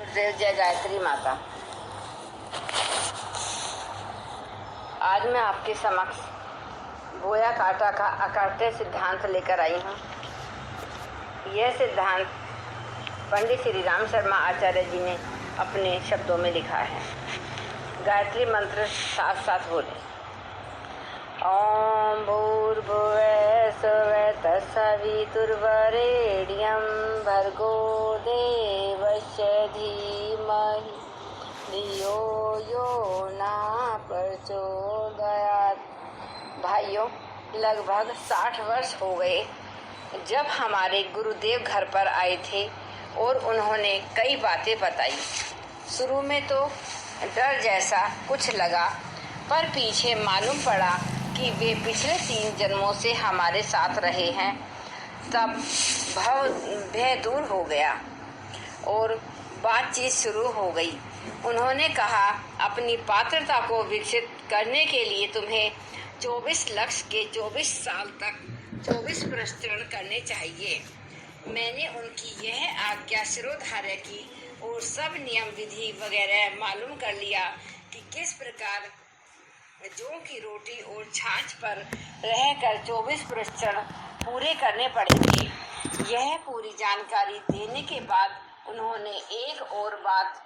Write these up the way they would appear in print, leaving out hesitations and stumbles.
जय जय गायत्री माता। आज मैं आपके समक्ष बोया काटा का अकाट्य सिद्धांत लेकर आई हूँ। यह सिद्धांत पंडित श्री राम शर्मा आचार्य जी ने अपने शब्दों में लिखा है। गायत्री मंत्र साथ साथ बोले। ओम भूर्भुवः स्वः तत्सवितुर्वरेण्यं भर्गो देवस्य धीमहि धियो यो न प्रचोदयात्। भाइयों, लगभग 60 वर्ष हो गए जब हमारे गुरुदेव घर पर आए थे और उन्होंने कई बातें बताई। शुरू में तो डर जैसा कुछ लगा, पर पीछे मालूम पड़ा कि वे पिछले 3 जन्मों से हमारे साथ रहे हैं। तब भय दूर हो गया और बातचीत शुरू हो गई। उन्होंने कहा, अपनी पात्रता को विकसित करने के लिए तुम्हें 24 लक्ष्य के 24 साल तक 24 प्रश्न करने चाहिए। मैंने उनकी यह आज्ञा शिरोधार्य की और सब नियम विधि वगैरह मालूम कर लिया कि किस प्रकार जौ की रोटी और छाछ पर रहकर 24 प्रश्न पूरे करने पड़ेंगे। यह पूरी जानकारी देने के बाद उन्होंने एक और बात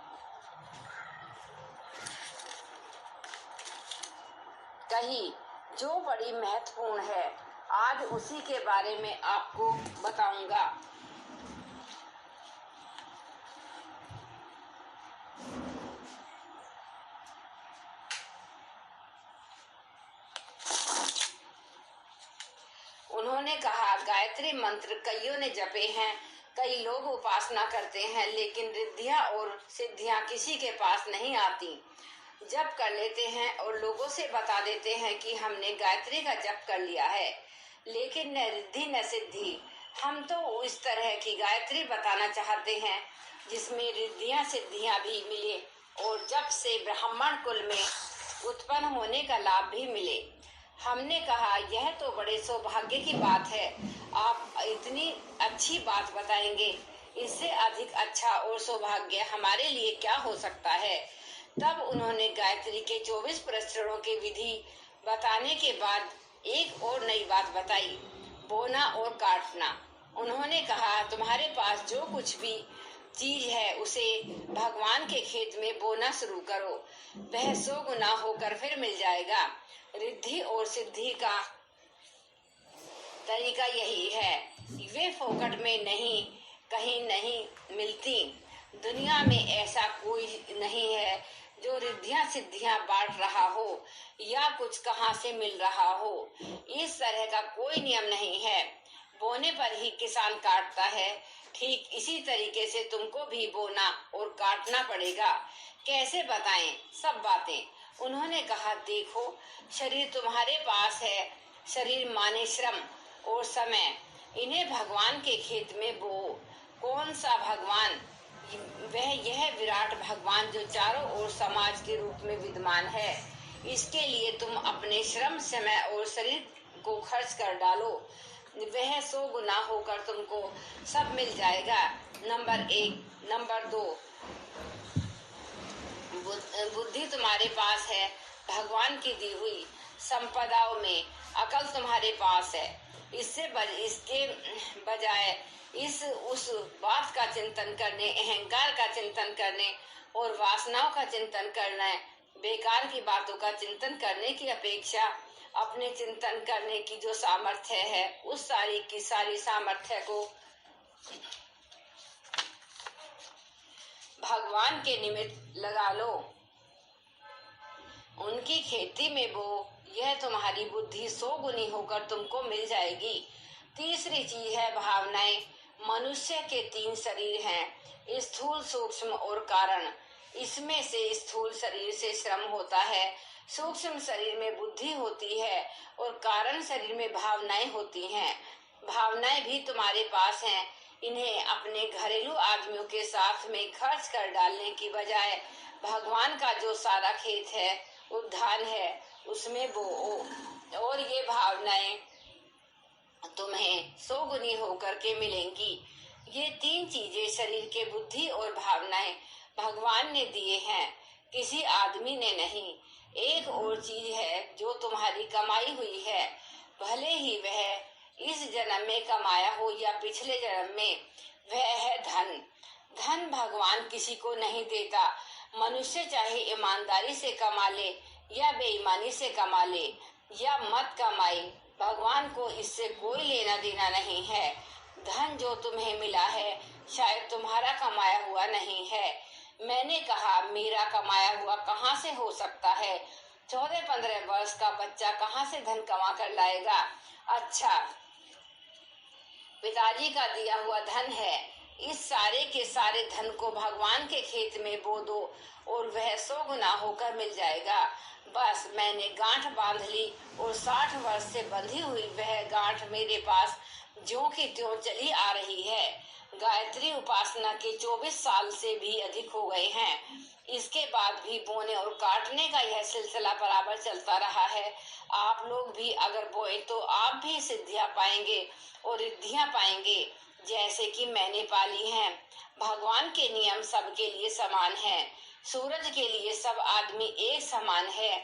कही जो बड़ी महत्वपूर्ण है। आज उसी के बारे में आपको बताऊंगा। उन्होंने कहा, गायत्री मंत्र कईयों ने जपे हैं, कई लोग उपासना करते हैं, लेकिन रिद्धियां और सिद्धियां किसी के पास नहीं आती। जप कर लेते हैं और लोगों से बता देते हैं कि हमने गायत्री का जप कर लिया है, लेकिन न रिद्धि न सिद्धि। हम तो इस तरह की गायत्री बताना चाहते हैं जिसमें रिद्धियां सिद्धियां भी मिले और जप से ब्राह्मण कुल में उत्पन्न होने का लाभ भी मिले। हमने कहा, यह तो बड़े सौभाग्य की बात है, आप इतनी अच्छी बात बताएंगे। इससे अधिक अच्छा और सौभाग्य हमारे लिए क्या हो सकता है। तब उन्होंने गायत्री के 24 प्रश्नों की विधि बताने के बाद एक और नई बात बताई, बोना और काटना। उन्होंने कहा, तुम्हारे पास जो कुछ भी चीज है उसे भगवान के खेत में बोना शुरू करो, वह 100 गुना होकर फिर मिल जाएगा। रिद्धि और सिद्धि का तरीका यही है, वे फोकट में नहीं, कहीं नहीं मिलती। दुनिया में ऐसा कोई नहीं है जो रिद्धियां सिद्धियां बांट रहा हो या कुछ कहां से मिल रहा हो। इस तरह का कोई नियम नहीं है। बोने पर ही किसान काटता है। ठीक इसी तरीके से तुमको भी बोना और काटना पड़ेगा। कैसे बताएं सब बातें। उन्होंने कहा, देखो, शरीर तुम्हारे पास है। शरीर माने श्रम और समय। इन्हें भगवान के खेत में बो। कौन सा भगवान? वह यह विराट भगवान जो चारों ओर समाज के रूप में विद्यमान है। इसके लिए तुम अपने श्रम, समय और शरीर को खर्च कर डालो, वह 100 गुना होकर तुमको सब मिल जाएगा। नंबर 1। नंबर 2, बुद्धि तुम्हारे पास है, भगवान की दी हुई संपदाओं में अकल तुम्हारे पास है। इसके बजाय उस बात का चिंतन करने, अहंकार का चिंतन करने और वासनाओं का चिंतन करना, बेकार की बातों का चिंतन करने की अपेक्षा अपने चिंतन करने की जो सामर्थ्य है, उस सारी की सारी सामर्थ्य को भगवान के निमित्त लगा लो, उनकी खेती में बो। यह तुम्हारी बुद्धि 100 गुनी होकर तुमको मिल जाएगी। तीसरी चीज है भावनाएं। मनुष्य के 3 शरीर हैं, स्थूल, सूक्ष्म और कारण। इसमें से स्थूल शरीर से श्रम होता है, सूक्ष्म शरीर में बुद्धि होती है और कारण शरीर में भावनाएं होती हैं। भावनाएं भी तुम्हारे पास हैं। इन्हें अपने घरेलू आदमियों के साथ में खर्च कर डालने की बजाय भगवान का जो सारा खेत है, उद्यान है, उसमें बो और ये भावनाएं तुम्हें 100 गुनी होकर के मिलेंगी। ये 3 चीजें शरीर के बुद्धि और भावनाएं भगवान ने दिए हैं, किसी आदमी ने नहीं। एक और चीज है जो तुम्हारी कमाई हुई है, भले ही वह इस जन्म में कमाया हो या पिछले जन्म में, वह है धन। धन भगवान किसी को नहीं देता। मनुष्य चाहे ईमानदारी से कमा ले या बेईमानी से कमा ले या मत कमाए, भगवान को इससे कोई लेना देना नहीं है। धन जो तुम्हें मिला है शायद तुम्हारा कमाया हुआ नहीं है। मैंने कहा मेरा कमाया हुआ कहाँ से हो सकता है? 14-15 वर्ष का बच्चा कहाँ से धन कमा कर लाएगा? अच्छा, पिताजी का दिया हुआ धन है। इस सारे के सारे धन को भगवान के खेत में बो दो और वह 100 गुना होकर मिल जाएगा। बस मैंने गांठ बांध ली और 60 वर्ष से बंधी हुई वह गांठ मेरे पास ज्यों की त्यों चली आ रही है। गायत्री उपासना के 24 साल से भी अधिक हो गए हैं। इसके बाद भी बोने और काटने का यह सिलसिला बराबर चलता रहा है। आप लोग भी अगर बोए तो आप भी सिद्धियां पाएंगे और रिद्धियां पाएंगे जैसे कि मैंने पाली हैं। भगवान के नियम सबके लिए समान है। सूरज के लिए सब आदमी एक समान है।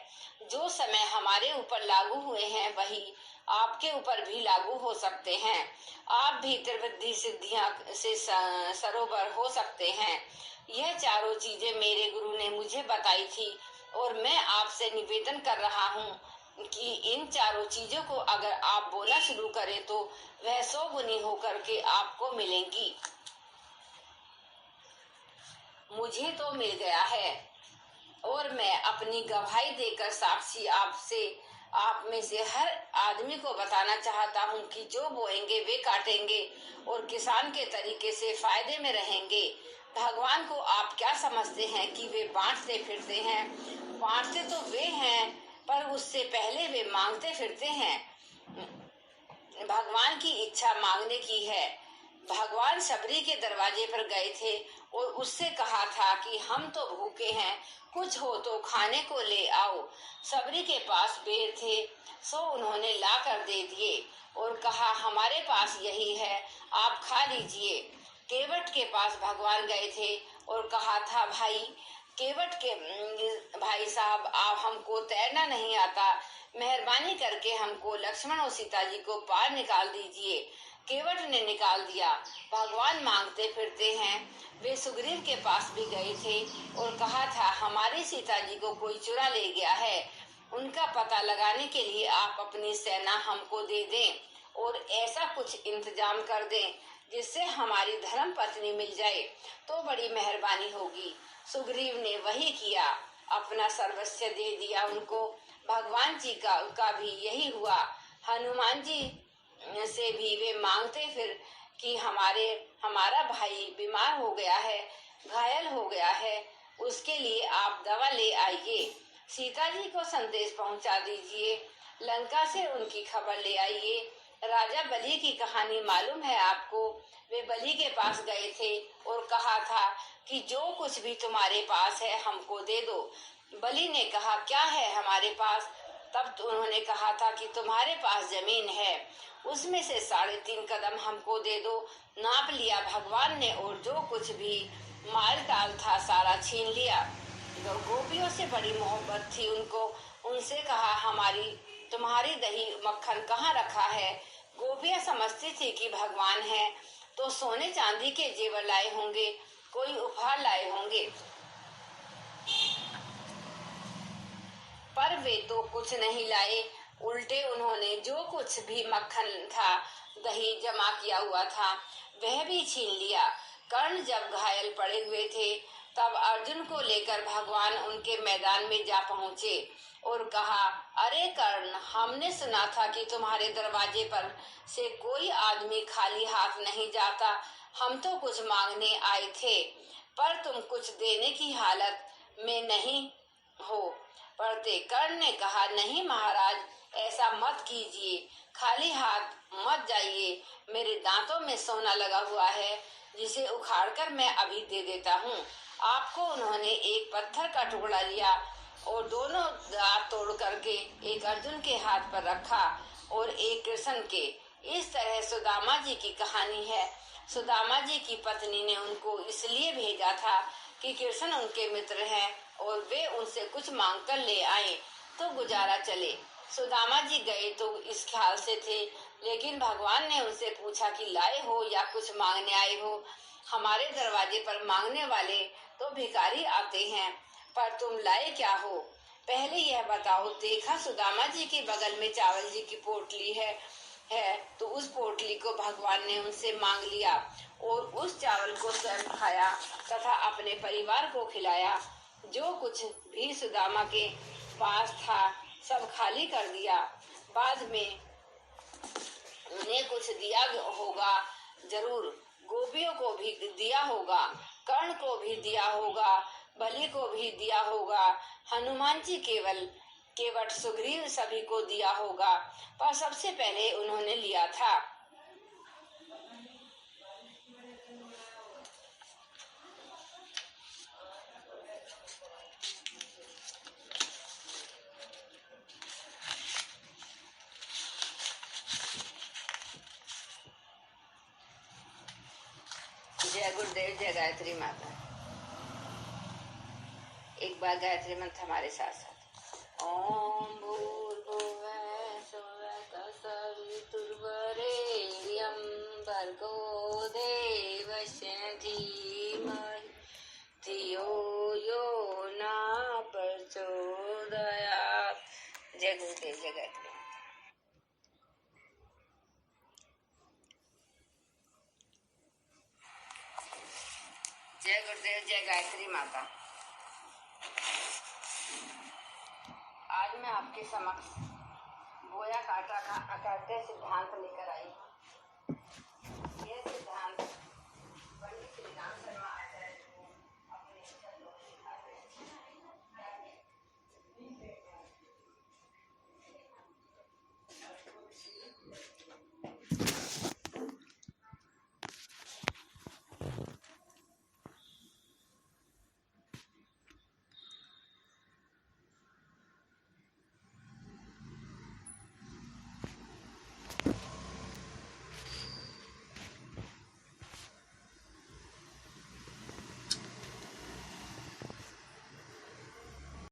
जो समय हमारे ऊपर लागू हुए हैं वही आपके ऊपर भी लागू हो सकते हैं। आप भी त्रिवृद्धि सिद्धियां से सरोवर हो सकते हैं। यह चारों चीजें मेरे गुरु ने मुझे बताई थी और मैं आपसे निवेदन कर रहा हूँ कि इन चारों चीजों को अगर आप बोलना शुरू करें तो वह 100 गुनी होकर के आपको मिलेंगी। मुझे तो मिल गया है और मैं अपनी गवाही देकर साक्षी आप में से हर आदमी को बताना चाहता हूँ कि जो बोएंगे वे काटेंगे और किसान के तरीके से फायदे में रहेंगे। भगवान को आप क्या समझते हैं कि वे बांटते फिरते हैं? बांटते तो वे हैं पर उससे पहले वे मांगते फिरते हैं। भगवान की इच्छा मांगने की है। भगवान शबरी के दरवाजे पर गए थे और उससे कहा था कि हम तो भूखे हैं, कुछ हो तो खाने को ले आओ। शबरी के पास बेर थे सो उन्होंने ला कर दे दिए और कहा हमारे पास यही है, आप खा लीजिए। केवट के पास भगवान गए थे और कहा था भाई केवट के भाई साहब, आप हमको तैरना नहीं आता, मेहरबानी करके हमको लक्ष्मण और सीता जी को पार निकाल दीजिए। केवट ने निकाल दिया। भगवान मांगते फिरते हैं। वे सुग्रीव के पास भी गए थे और कहा था हमारी सीता जी को कोई चुरा ले गया है, उनका पता लगाने के लिए आप अपनी सेना हमको दे दें और ऐसा कुछ इंतजाम कर दें जिससे हमारी धर्म पत्नी मिल जाए तो बड़ी मेहरबानी होगी। सुग्रीव ने वही किया, अपना सर्वस्व दे दिया उनको। भगवान जी का भी यही हुआ। हनुमान जी से भी वे मांगते फिर कि हमारा भाई बीमार हो गया है, घायल हो गया है, उसके लिए आप दवा ले आइए। सीता जी को संदेश पहुंचा दीजिए, लंका से उनकी खबर ले आइए। राजा बलि की कहानी मालूम है आपको। वे बलि के पास गए थे और कहा था कि जो कुछ भी तुम्हारे पास है हमको दे दो। बलि ने कहा क्या है हमारे पास? तब तो उन्होंने कहा था कि तुम्हारे पास जमीन है, उसमें से 3.5 कदम हमको दे दो। नाप लिया भगवान ने और जो कुछ भी माल टाल था सारा छीन लिया। गोपियों से बड़ी मोहब्बत थी उनको। उनसे कहा तुम्हारी दही मक्खन कहाँ रखा है? गोपियां समझती थी कि भगवान है तो सोने चांदी के जेवर लाए होंगे, कोई उपहार लाए होंगे, पर वे तो कुछ नहीं लाए। उल्टे उन्होंने जो कुछ भी मक्खन था, दही जमा किया हुआ था, वह भी छीन लिया। कर्ण जब घायल पड़े हुए थे तब अर्जुन को लेकर भगवान उनके मैदान में जा पहुंचे और कहा अरे कर्ण, हमने सुना था कि तुम्हारे दरवाजे पर से कोई आदमी खाली हाथ नहीं जाता। हम तो कुछ मांगने आए थे पर तुम कुछ देने की हालत में नहीं हो पड़ते। कर्ण ने कहा नहीं महाराज, ऐसा मत कीजिए, खाली हाथ मत जाइए। मेरे दांतों में सोना लगा हुआ है जिसे उखाड़कर मैं अभी दे देता हूँ आपको। उन्होंने एक पत्थर का टुकड़ा लिया और दोनों दांत तोड़ करके एक अर्जुन के हाथ पर रखा और एक कृष्ण के। इस तरह सुदामा जी की कहानी है। सुदामा जी की पत्नी ने उनको इसलिए भेजा था कि कृष्ण उनके मित्र हैं और वे उनसे कुछ मांगकर ले आए तो गुजारा चले। सुदामा जी गए तो इस ख्याल से थे, लेकिन भगवान ने उनसे पूछा कि लाए हो या कुछ मांगने आए हो? हमारे दरवाजे पर मांगने वाले तो भिखारी आते हैं, पर तुम लाए क्या हो? पहले यह बताओ। देखा सुदामा जी के बगल में चावल जी की पोटली है तो उस पोटली को भगवान ने उनसे मांग लिया और उस चावल को स्वयं खाया तथा अपने परिवार को खिलाया। जो कुछ भी सुदामा के पास था सब खाली कर दिया। बाद में उन्हें कुछ दिया होगा जरूर, गोपियों को भी दिया होगा, कर्ण को भी दिया होगा, बलि को भी दिया होगा, हनुमान जी केवट सुग्रीव सभी को दिया होगा, पर सबसे पहले उन्होंने लिया था। जय गुरुदेव, जय गायत्री माता। एक बार गायत्री मंत्र हमारे साथ साथ। ओम भूर्भुवः स्वः तत्सवितुर्वरेण्यं भर्गो देवस्य धीमहि धियो यो न प्रचोदयात्। जय गुरुदेव, जय गायत्री। जय गुरुदेव, जय गायत्री माता। आज मैं आपके समक्ष बोया काटा का अकर्त्य सिद्धांत लेकर आई हूँ। यह सिद्धांत पंडित श्री राम